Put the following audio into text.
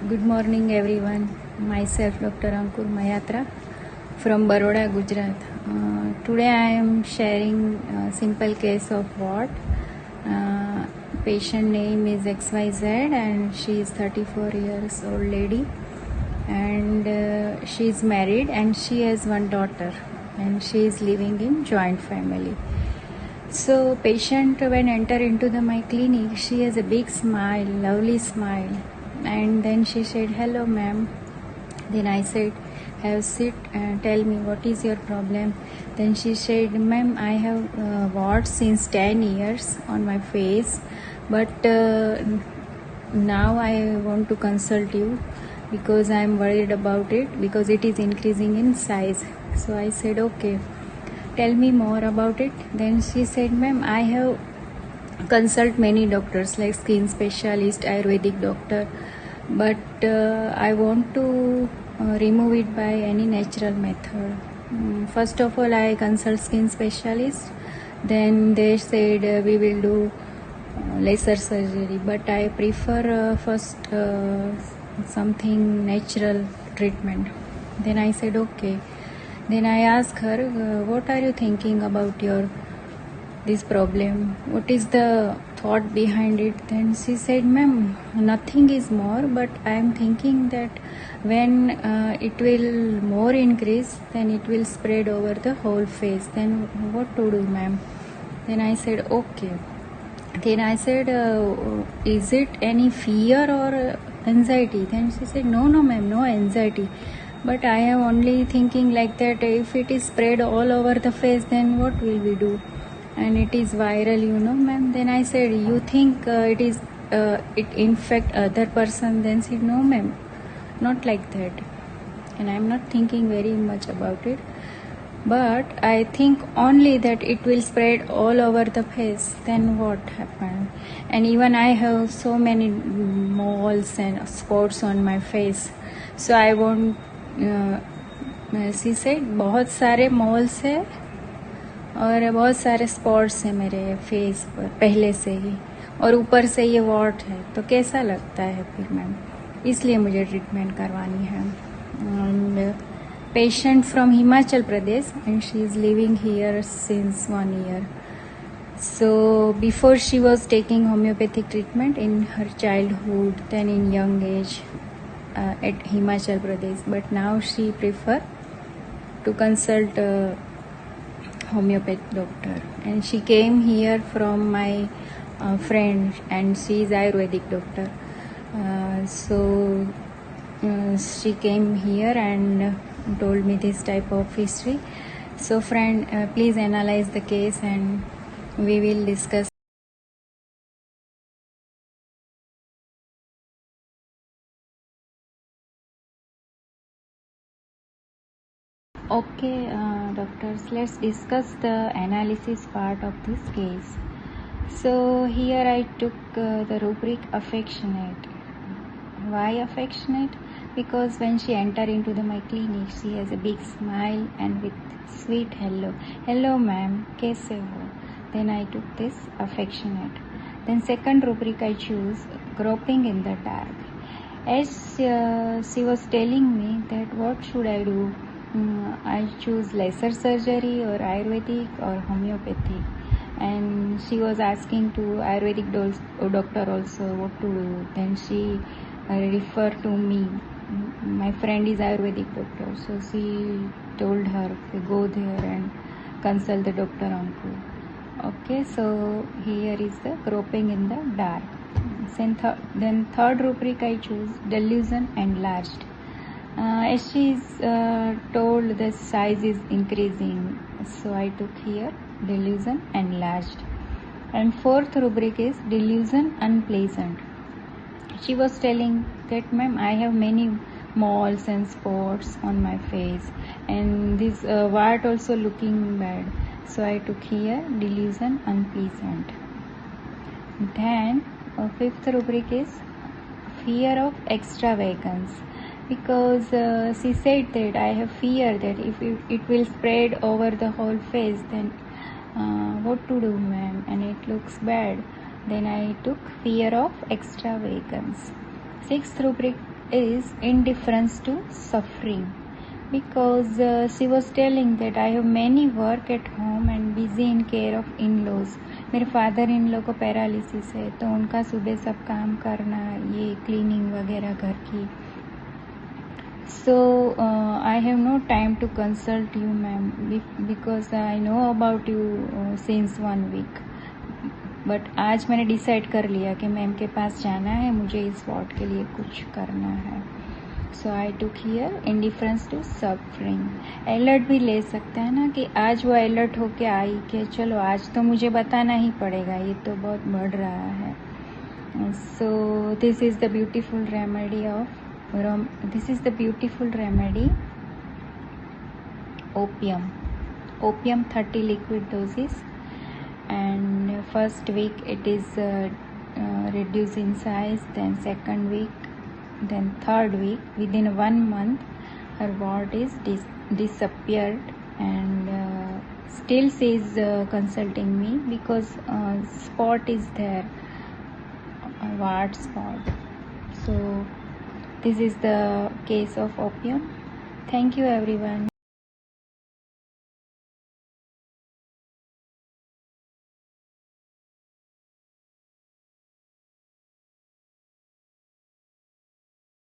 Good morning, everyone. Myself, Dr. Ankur Mayatra from Baroda, Gujarat. Today, I am sharing a simple case of what. Patient name is XYZ, and she is 34 years old lady, and she is married, and she has one daughter, and she is living in joint family. So, patient when enter into my clinic, she has a big smile, lovely smile, and then she said, "Hello, ma'am." Then I said, "Have sit and tell me what is your problem." Then she said, "Ma'am, I have warts since 10 years on my face, but now I want to consult you because I am worried about it because it is increasing in size." So I said, "Okay, tell me more about it." Then she said, "Ma'am, I have consult many doctors like skin specialist, Ayurvedic doctor, but I want to remove it by any natural method. First of all, I consult skin specialist. Then they said we will do laser surgery, but I prefer first something natural treatment." Then I said, "Okay." Then I asked her, "What are you thinking about your this problem? What is the thought behind it?" Then she said, "Ma'am, nothing is more, but I am thinking that when it will more increase, then it will spread over the whole face. Then what to do, ma'am?" Then I said, "Okay." Then I said, "Is it any fear or anxiety?" Then she said, "No, ma'am, no anxiety. But I am only thinking like that if it is spread all over the face, then what will we do? And it is viral, ma'am." Then I said, "You think it infect other person?" Then she said, "No, ma'am, not like that. And I am not thinking very much about it. But I think only that it will spread all over the face. Then what happened? And even I have so many moles and spots on my face. So I won't." she said, "बहुत सारे moles है और बहुत सारे spots हैं मेरे face पर पहले से ही, और ऊपर से ये वॉट है, तो कैसा लगता है फिर मैम? इसलिए मुझे ट्रीटमेंट करवानी है." And patient from Himachal Pradesh, and she is living here since 1 year. So before she was taking homeopathic treatment in her childhood, then in young age at Himachal Pradesh, but now she prefer to consult homeopathic doctor, and she came here from my friend, and she is Ayurvedic doctor. So she came here and told me this type of history. So friend, please analyze the case and we will discuss. Okay, doctors, let's discuss the analysis part of this case. So here I took the rubric affectionate. Why affectionate? Because when she entered into my clinic, she has a big smile and with sweet hello. "Hello, ma'am, kaise ho?" Then I took this affectionate. Then second rubric I choose groping in the dark. As she was telling me that what should I do, I choose laser surgery or Ayurvedic or homeopathic. And she was asking to Ayurvedic doctor also what to do. Then she referred to me. My friend is Ayurvedic doctor, so she told her to go there and consult the Dr. Ankur. Okay, so here is the groping in the dark. Then third rubric I choose delusion enlarged. As she is told the size is increasing, so I took here delusion enlarged. And fourth rubric is delusion unpleasant. She was telling that, "Ma'am, I have many moles and spots on my face, and this wart also looking bad." So I took here delusion unpleasant. Then fifth rubric is fear of extravagance, because she said that I have fear that if it will spread over the whole face, then what to do, ma'am, and it looks bad. Then I took fear of extravagance. Sixth rubric is indifference to suffering, because she was telling that I have many work at home and busy in care of in-laws. मेरे father in लो को paralysis है, तो उनका सुबह सब काम करना, ये क्लीनिंग वगैरह घर की. So I have no time to consult you, ma'am, because I know about you since 1 week. But आज मैंने डिसाइड कर लिया कि मैम के पास जाना है, मुझे इस वार्ड के लिए कुछ करना है. So I took here indifference to suffering. Alert भी ले सकते हैं ना, कि आज वो अलर्ट होके आई कि चलो आज तो मुझे बताना ही पड़ेगा, ये तो बहुत बढ़ रहा है. So this is the beautiful remedy opium 30 liquid doses, and first week it is reduced in size, then second week, then third week. Within 1 month her wart is disappeared, and still she is consulting me because spot is there, wart spot. So this is the case of opium. Thank you everyone.